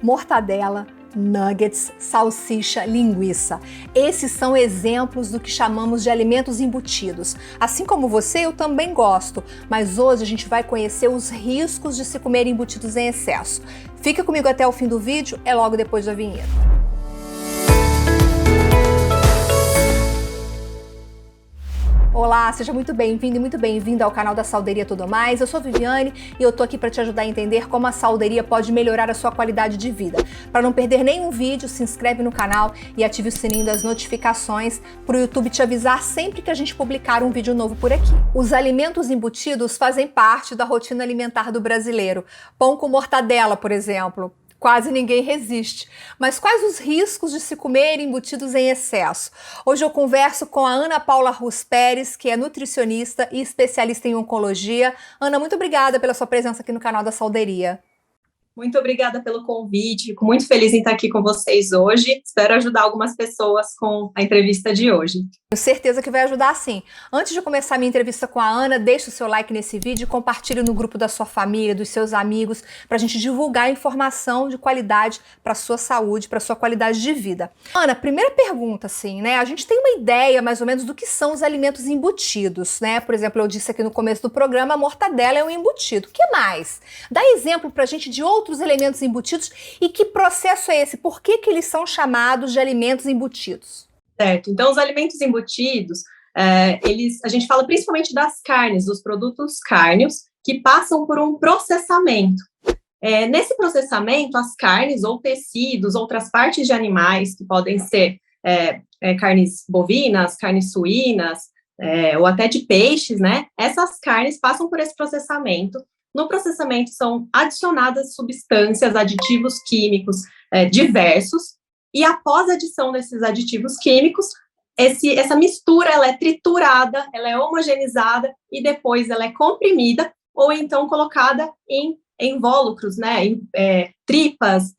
mortadela, nuggets, salsicha, linguiça. Esses são exemplos do que chamamos de alimentos embutidos. Assim como você, eu também gosto, mas hoje a gente vai conhecer os riscos de se comer embutidos em excesso. Fica comigo até o fim do vídeo, é logo depois da vinheta. Olá, seja muito bem-vindo e muito bem-vinda ao canal da Salderia Tudo Mais. Eu sou Viviane e eu tô aqui para te ajudar a entender como a salderia pode melhorar a sua qualidade de vida. Para não perder nenhum vídeo, se inscreve no canal e ative o sininho das notificações para o YouTube te avisar sempre que a gente publicar um vídeo novo por aqui. Os alimentos embutidos fazem parte da rotina alimentar do brasileiro. Pão com mortadela, por exemplo. Quase ninguém resiste. Mas quais os riscos de se comer embutidos em excesso? Hoje eu converso com a Ana Paula Rus Pérez, que é nutricionista e especialista em oncologia. Ana, muito obrigada pela sua presença aqui no canal da Salderia. Muito obrigada pelo convite, fico muito feliz em estar aqui com vocês hoje. Espero ajudar algumas pessoas com a entrevista de hoje. Tenho certeza que vai ajudar sim. Antes de começar a minha entrevista com a Ana, deixe o seu like nesse vídeo e compartilhe no grupo da sua família, dos seus amigos, para a gente divulgar informação de qualidade para a sua saúde, para a sua qualidade de vida. Ana, primeira pergunta, assim, né? A gente tem uma ideia mais ou menos do que são os alimentos embutidos, né? Por exemplo, eu disse aqui no começo do programa, a mortadela é um embutido. O que mais? Dá exemplo para a gente de outros elementos embutidos e que processo é esse? Por que eles são chamados de alimentos embutidos? Certo, então os alimentos embutidos, a gente fala principalmente das carnes, dos produtos cárneos, que passam por um processamento. Nesse processamento, as carnes ou tecidos, outras partes de animais, que podem ser carnes bovinas, carnes suínas, ou até de peixes, né? Essas carnes passam por esse processamento. No processamento são adicionadas substâncias, aditivos químicos diversos, e após a adição desses aditivos químicos, essa mistura ela é triturada, ela é homogeneizada e depois ela é comprimida ou então colocada em invólucros, né, em tripas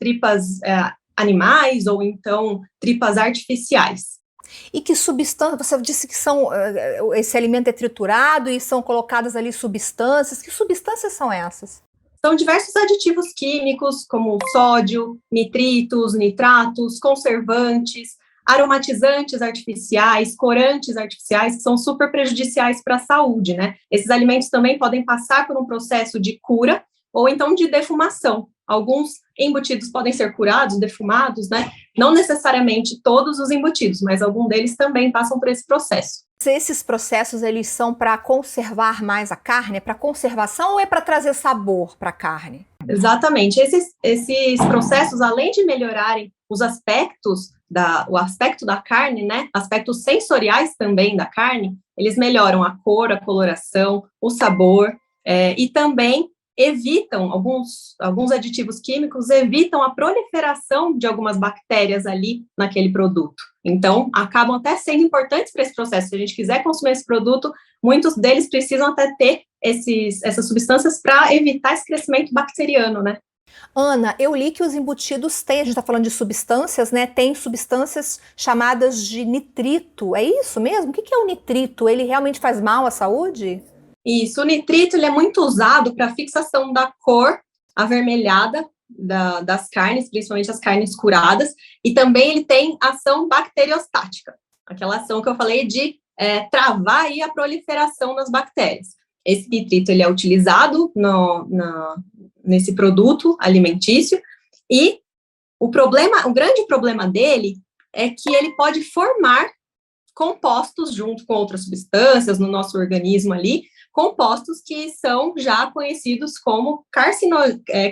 animais ou então tripas artificiais. E que substância, você disse que esse alimento é triturado e são colocadas ali substâncias. Que substâncias são essas? São diversos aditivos químicos, como sódio, nitritos, nitratos, conservantes, aromatizantes artificiais, corantes artificiais, que são super prejudiciais para a saúde, né? Esses alimentos também podem passar por um processo de cura ou então de defumação. Alguns embutidos podem ser curados, defumados, né? Não necessariamente todos os embutidos, mas alguns deles também passam por esse processo. Esses processos, eles são para conservar mais a carne? É para conservação ou é para trazer sabor para a carne? Exatamente. Esses processos, além de melhorarem os aspectos, o aspecto da carne, né? Aspectos sensoriais também da carne, eles melhoram a cor, a coloração, o sabor, e também evitam, alguns aditivos químicos evitam a proliferação de algumas bactérias ali naquele produto. Então, acabam até sendo importantes para esse processo. Se a gente quiser consumir esse produto, muitos deles precisam até ter essas substâncias para evitar esse crescimento bacteriano, né? Ana, eu li que os embutidos têm, a gente está falando de substâncias, né? Tem substâncias chamadas de nitrito. É isso mesmo? O que é o nitrito? Ele realmente faz mal à saúde? Isso, o nitrito ele é muito usado para fixação da cor avermelhada das carnes, principalmente as carnes curadas, e também ele tem ação bacteriostática, aquela ação que eu falei de travar aí a proliferação das bactérias. Esse nitrito ele é utilizado nesse produto alimentício, e o grande problema dele é que ele pode formar compostos junto com outras substâncias no nosso organismo ali, compostos que são já conhecidos como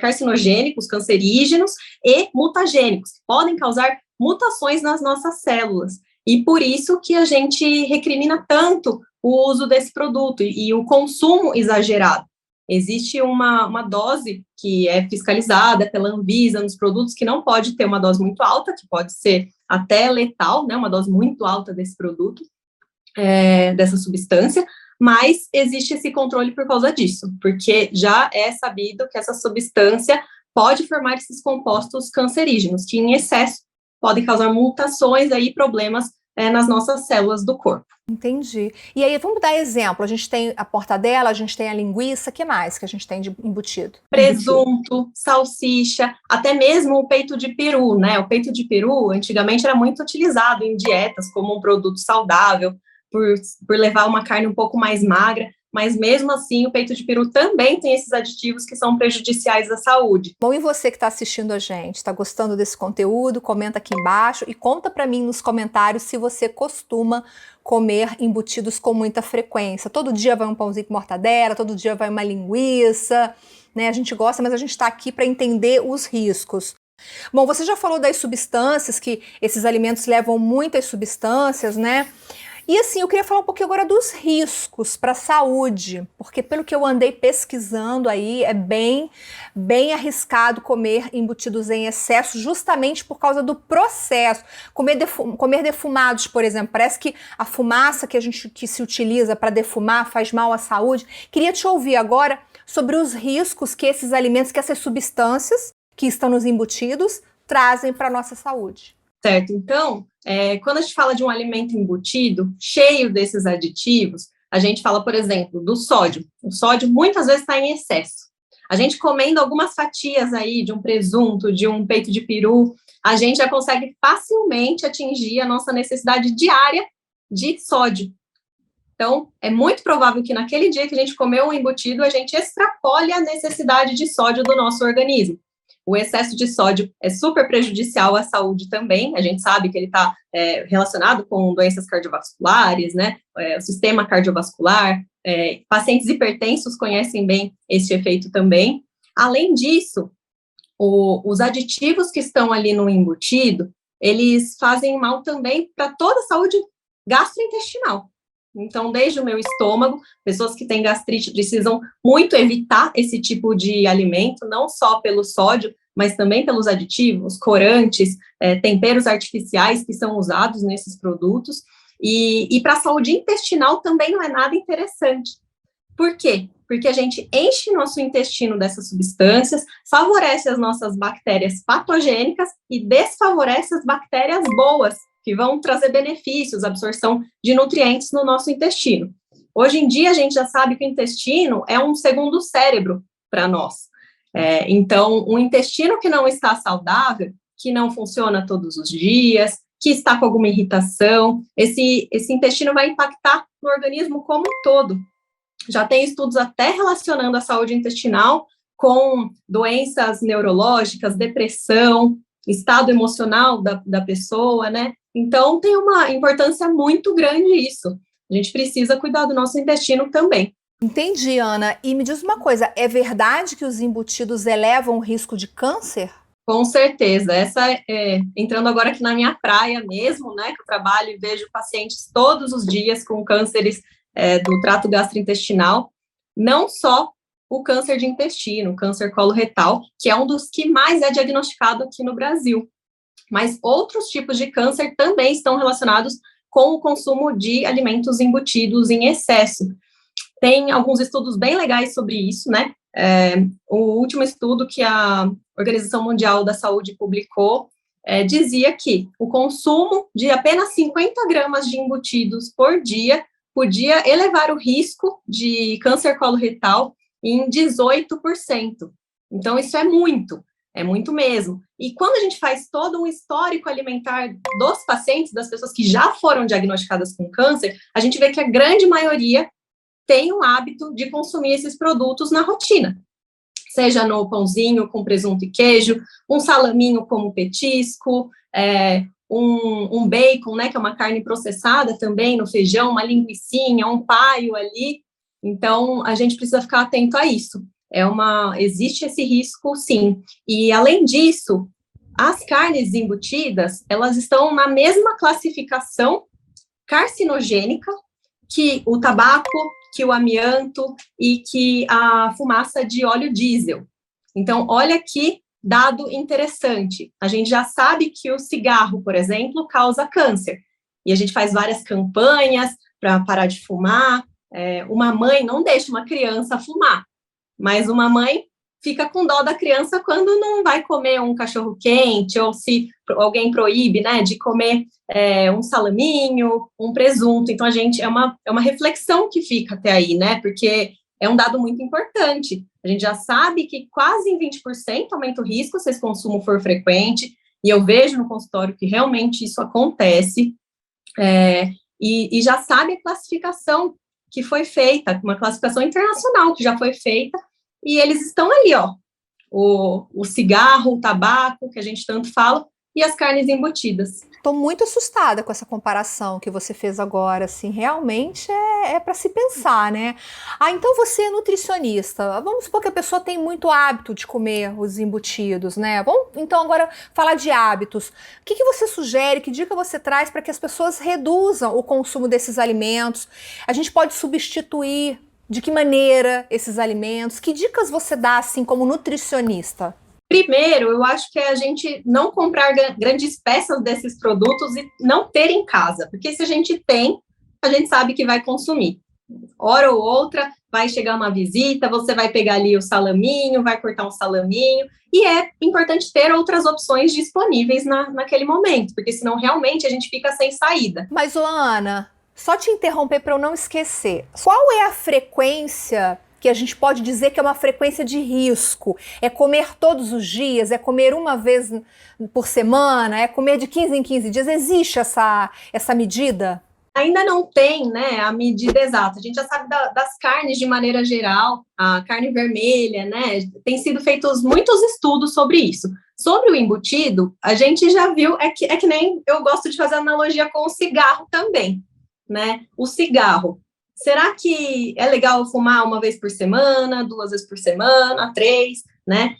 carcinogênicos, cancerígenos e mutagênicos, que podem causar mutações nas nossas células. E por isso que a gente recrimina tanto o uso desse produto e o consumo exagerado. Existe uma dose que é fiscalizada pela Anvisa nos produtos que não pode ter uma dose muito alta, que pode ser até letal, né, uma dose muito alta desse produto, dessa substância, mas existe esse controle por causa disso, porque já é sabido que essa substância pode formar esses compostos cancerígenos, que em excesso podem causar mutações aí, problemas nas nossas células do corpo. Entendi. E aí, vamos dar exemplo. A gente tem a mortadela, a gente tem a linguiça, o que mais que a gente tem de embutido? Presunto, salsicha, até mesmo o peito de peru, né? O peito de peru, antigamente, era muito utilizado em dietas como um produto saudável, por levar uma carne um pouco mais magra, mas mesmo assim, o peito de peru também tem esses aditivos que são prejudiciais à saúde. Bom, e você que está assistindo a gente, está gostando desse conteúdo? Comenta aqui embaixo e conta para mim nos comentários se você costuma comer embutidos com muita frequência. Todo dia vai um pãozinho com mortadela, todo dia vai uma linguiça, né? A gente gosta, mas a gente está aqui para entender os riscos. Bom, você já falou das substâncias, que esses alimentos levam muitas substâncias, né? E assim, eu queria falar um pouquinho agora dos riscos para a saúde, porque pelo que eu andei pesquisando aí, é bem arriscado comer embutidos em excesso, justamente por causa do processo. Comer defumados, por exemplo, parece que a fumaça que se utiliza para defumar faz mal à saúde. Queria te ouvir agora sobre os riscos que esses alimentos, que essas substâncias que estão nos embutidos trazem para a nossa saúde. Certo, então, quando a gente fala de um alimento embutido, cheio desses aditivos, a gente fala, por exemplo, do sódio. O sódio muitas vezes está em excesso. A gente comendo algumas fatias aí de um presunto, de um peito de peru, a gente já consegue facilmente atingir a nossa necessidade diária de sódio. Então, é muito provável que naquele dia que a gente comeu um embutido, a gente extrapole a necessidade de sódio do nosso organismo. O excesso de sódio é super prejudicial à saúde também. A gente sabe que ele está relacionado com doenças cardiovasculares, né? O sistema cardiovascular. Pacientes hipertensos conhecem bem esse efeito também. Além disso, os aditivos que estão ali no embutido, eles fazem mal também para toda a saúde gastrointestinal. Então, desde o meu estômago, pessoas que têm gastrite precisam muito evitar esse tipo de alimento, não só pelo sódio, mas também pelos aditivos, corantes, temperos artificiais que são usados nesses produtos. E para a saúde intestinal também não é nada interessante. Por quê? Porque a gente enche nosso intestino dessas substâncias, favorece as nossas bactérias patogênicas e desfavorece as bactérias boas, que vão trazer benefícios, absorção de nutrientes no nosso intestino. Hoje em dia, a gente já sabe que o intestino é um segundo cérebro para nós. Então, um intestino que não está saudável, que não funciona todos os dias, que está com alguma irritação, esse intestino vai impactar no organismo como um todo. Já tem estudos até relacionando a saúde intestinal com doenças neurológicas, depressão, estado emocional da pessoa, né? Então, tem uma importância muito grande isso. A gente precisa cuidar do nosso intestino também. Entendi, Ana. E me diz uma coisa, é verdade que os embutidos elevam o risco de câncer? Com certeza. Entrando agora aqui na minha praia mesmo, né, que eu trabalho e vejo pacientes todos os dias com cânceres do trato gastrointestinal, não só o câncer de intestino, o câncer coloretal, que é um dos que mais é diagnosticado aqui no Brasil. Mas outros tipos de câncer também estão relacionados com o consumo de alimentos embutidos em excesso. Tem alguns estudos bem legais sobre isso, né? O último estudo que a Organização Mundial da Saúde publicou dizia que o consumo de apenas 50 gramas de embutidos por dia podia elevar o risco de câncer coloretal em 18%. Então, isso é muito mesmo. E quando a gente faz todo um histórico alimentar dos pacientes, das pessoas que já foram diagnosticadas com câncer, a gente vê que a grande maioria tem o hábito de consumir esses produtos na rotina. Seja no pãozinho com presunto e queijo, um salaminho como petisco, um bacon, né, que é uma carne processada também no feijão, uma linguicinha, um paio ali. Então, a gente precisa ficar atento a isso. Existe esse risco, sim. E, além disso, as carnes embutidas, elas estão na mesma classificação carcinogênica que o tabaco, que o amianto e que a fumaça de óleo diesel. Então, olha que dado interessante. A gente já sabe que o cigarro, por exemplo, causa câncer. E a gente faz várias campanhas para parar de fumar. Uma mãe não deixa uma criança fumar, mas uma mãe fica com dó da criança quando não vai comer um cachorro quente, ou se alguém proíbe, né, de comer um salaminho, um presunto. Então, é uma reflexão que fica até aí, né, porque é um dado muito importante. A gente já sabe que quase em 20% aumenta o risco se esse consumo for frequente, e eu vejo no consultório que realmente isso acontece, e já sabe a classificação que foi feita, uma classificação internacional que já foi feita, e eles estão ali, ó, o cigarro, o tabaco, que a gente tanto fala, e as carnes embutidas. Estou muito assustada com essa comparação que você fez agora, assim, realmente é para se pensar, né? Então você é nutricionista, vamos supor que a pessoa tem muito hábito de comer os embutidos, né? Vamos então agora falar de hábitos. O que você sugere, que dica você traz para que as pessoas reduzam o consumo desses alimentos? A gente pode substituir de que maneira esses alimentos? Que dicas você dá, assim, como nutricionista? Primeiro, eu acho que é a gente não comprar grandes peças desses produtos e não ter em casa, porque se a gente tem, a gente sabe que vai consumir. Hora ou outra, vai chegar uma visita, você vai pegar ali o salaminho, vai cortar um salaminho, e é importante ter outras opções disponíveis naquele momento, porque senão realmente a gente fica sem saída. Mas, Ana, só te interromper para eu não esquecer, qual é a frequência que a gente pode dizer que é uma frequência de risco? É comer todos os dias? É comer uma vez por semana? É comer de 15 em 15 dias? Existe essa medida? Ainda não tem, né, a medida exata. A gente já sabe das carnes de maneira geral, a carne vermelha, né, tem sido feitos muitos estudos sobre isso. Sobre o embutido, a gente já viu, é que nem eu gosto de fazer analogia com o cigarro também, né, o cigarro. Será que é legal fumar uma vez por semana, 2 vezes por semana, 3, né?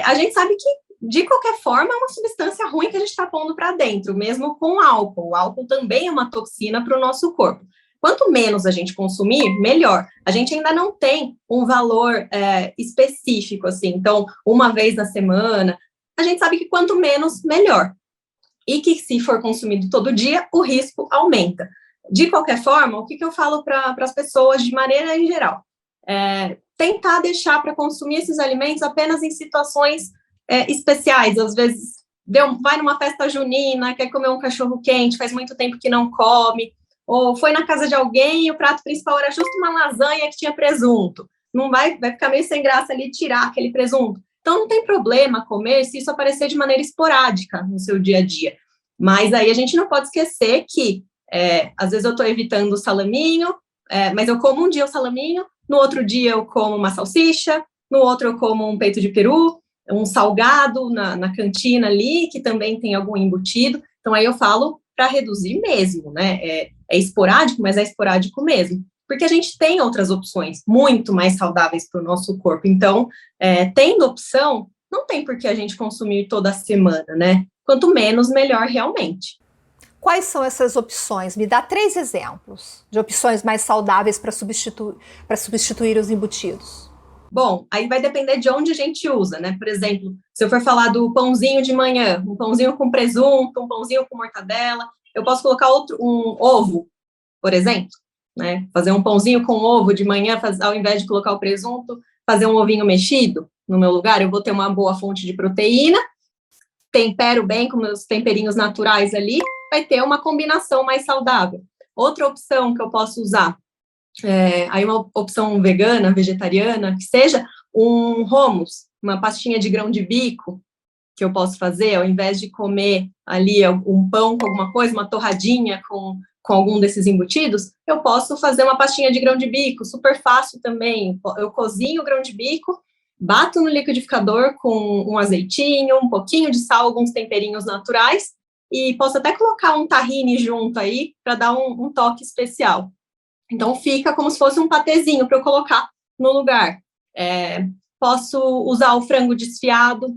A gente sabe que, de qualquer forma, é uma substância ruim que a gente está pondo para dentro, mesmo com álcool. O álcool também é uma toxina para o nosso corpo. Quanto menos a gente consumir, melhor. A gente ainda não tem um valor específico, assim. Então, uma vez na semana, a gente sabe que quanto menos, melhor. E que, se for consumido todo dia, o risco aumenta. De qualquer forma, o que eu falo para as pessoas de maneira em geral? Tentar deixar para consumir esses alimentos apenas em situações especiais. Às vezes, vai numa festa junina, quer comer um cachorro quente, faz muito tempo que não come, ou foi na casa de alguém e o prato principal era justo uma lasanha que tinha presunto. Não vai ficar meio sem graça ali tirar aquele presunto. Então, não tem problema comer se isso aparecer de maneira esporádica no seu dia a dia. Mas aí a gente não pode esquecer que às vezes eu estou evitando o salaminho, mas eu como um dia o salaminho, no outro dia eu como uma salsicha, no outro eu como um peito de peru, um salgado na cantina ali, que também tem algum embutido. Então, aí eu falo para reduzir mesmo, né? É esporádico, mas é esporádico mesmo. Porque a gente tem outras opções muito mais saudáveis para o nosso corpo. Então, tendo opção, não tem por que a gente consumir toda semana, né? Quanto menos, melhor realmente. Quais são essas opções? Me dá 3 exemplos de opções mais saudáveis para substituir os embutidos. Bom, aí vai depender de onde a gente usa, né? Por exemplo, se eu for falar do pãozinho de manhã, um pãozinho com presunto, um pãozinho com mortadela, eu posso colocar um ovo, por exemplo, né? Fazer um pãozinho com ovo de manhã, ao invés de colocar o presunto, fazer um ovinho mexido no meu lugar, eu vou ter uma boa fonte de proteína, tempero bem com meus temperinhos naturais ali, vai ter uma combinação mais saudável. Outra opção que eu posso usar, aí uma opção vegana, vegetariana, que seja um hummus, uma pastinha de grão de bico, que eu posso fazer, ao invés de comer ali um pão com alguma coisa, uma torradinha com algum desses embutidos, eu posso fazer uma pastinha de grão de bico, super fácil também. Eu cozinho o grão de bico, bato no liquidificador com um azeitinho, um pouquinho de sal, alguns temperinhos naturais, e posso até colocar um tahine junto aí, para dar um toque especial. Então, fica como se fosse um patezinho para eu colocar no lugar. Posso usar o frango desfiado,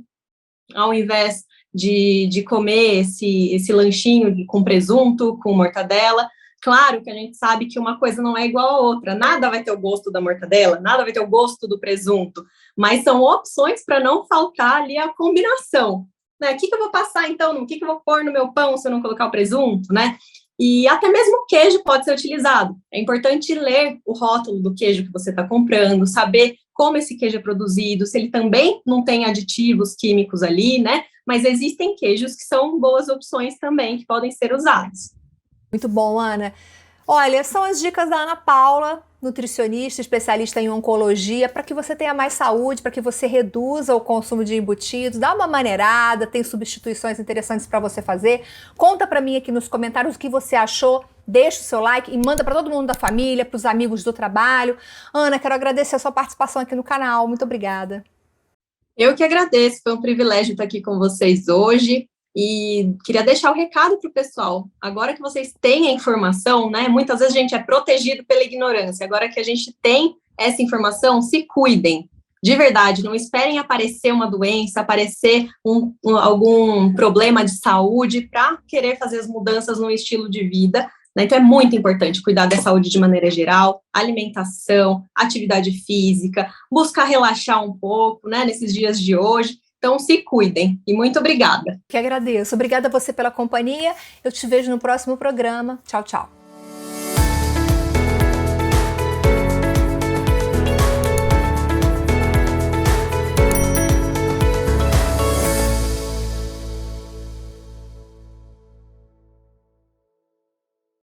ao invés de comer esse lanchinho com presunto, com mortadela. Claro que a gente sabe que uma coisa não é igual a outra. Nada vai ter o gosto da mortadela, nada vai ter o gosto do presunto. Mas são opções para não faltar ali a combinação. Né? O que eu vou passar, então? O que eu vou pôr no meu pão se eu não colocar o presunto, né? E até mesmo o queijo pode ser utilizado. É importante ler o rótulo do queijo que você está comprando, saber como esse queijo é produzido, se ele também não tem aditivos químicos ali, né? Mas existem queijos que são boas opções também, que podem ser usados. Muito bom, Ana. Olha, são as dicas da Ana Paula, nutricionista, especialista em oncologia, para que você tenha mais saúde, para que você reduza o consumo de embutidos, dá uma maneirada, tem substituições interessantes para você fazer. Conta para mim aqui nos comentários o que você achou, deixa o seu like e manda para todo mundo da família, para os amigos do trabalho. Ana, quero agradecer a sua participação aqui no canal, muito obrigada. Eu que agradeço, foi um privilégio estar aqui com vocês hoje. E queria deixar o recado para o pessoal. Agora que vocês têm a informação, né? Muitas vezes a gente é protegido pela ignorância. Agora que a gente tem essa informação, se cuidem. De verdade, não esperem aparecer uma doença, aparecer algum problema de saúde para querer fazer as mudanças no estilo de vida. Né? Então é muito importante cuidar da saúde de maneira geral, alimentação, atividade física, buscar relaxar um pouco, né? Nesses dias de hoje. Então, se cuidem. E muito obrigada. Que agradeço. Obrigada a você pela companhia. Eu te vejo no próximo programa. Tchau, tchau.